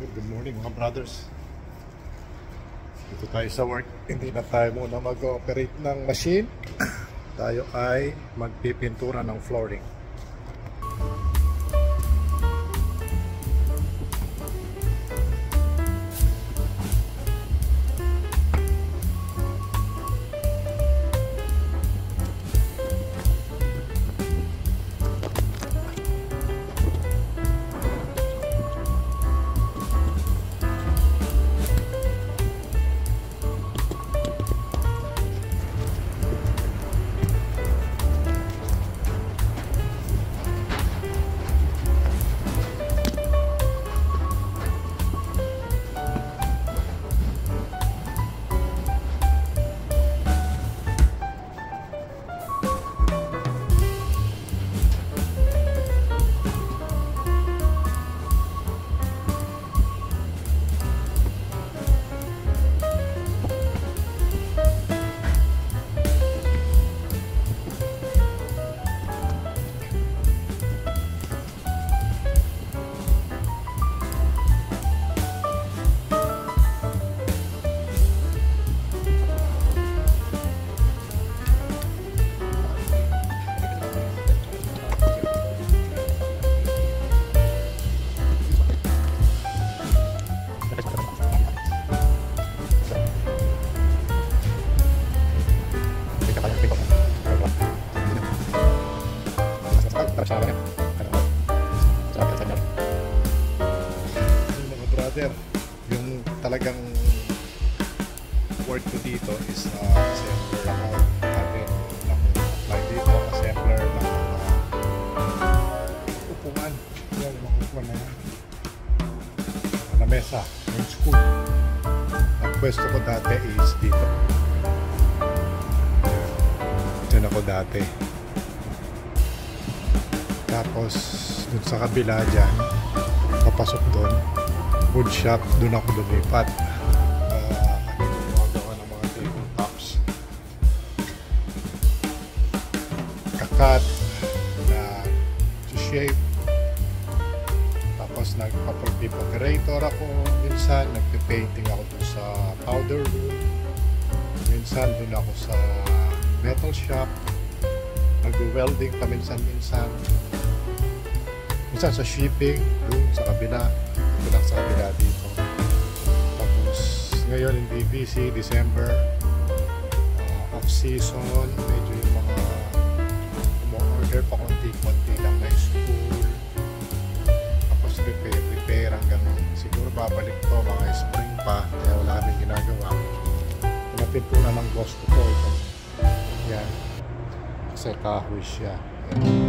Good morning mga brothers. Dito tayo sa work. Hindi na tayo muna mag-operate ng machine. Tayo ay magpipintura ng flooring. Yung talagang work ko dito is assembler ako. Natin apply dito, assembler ng upuan. Yan, mga upuan na yan. Na mesa, yung school. Ang pwesto ko dati is dito. Diyan ako dati. Tapos dun sa kabila dyan, papasok doon, wood shop, doon ako lumipat. Gumagawa ng mga tabletops, kakat, shape. Tapos nagpa-preparator ako minsan, nagpe-painting ako doon sa powder room, minsan doon ako sa metal shop, nag-welding pa minsan-minsan, minsan sa shipping doon sa kabila. Ito lang sa kabila dito. Tapos ngayon hindi busy, December, off season, medyo yung mga umu-order pa konti-konti lang na school. Tapos prepare hanggang siguro babalik to mga spring pa, kaya wala kaming ginagawa. Pinapintura ng boss ko to ito. Yan, kasi kahoy siya. Yan.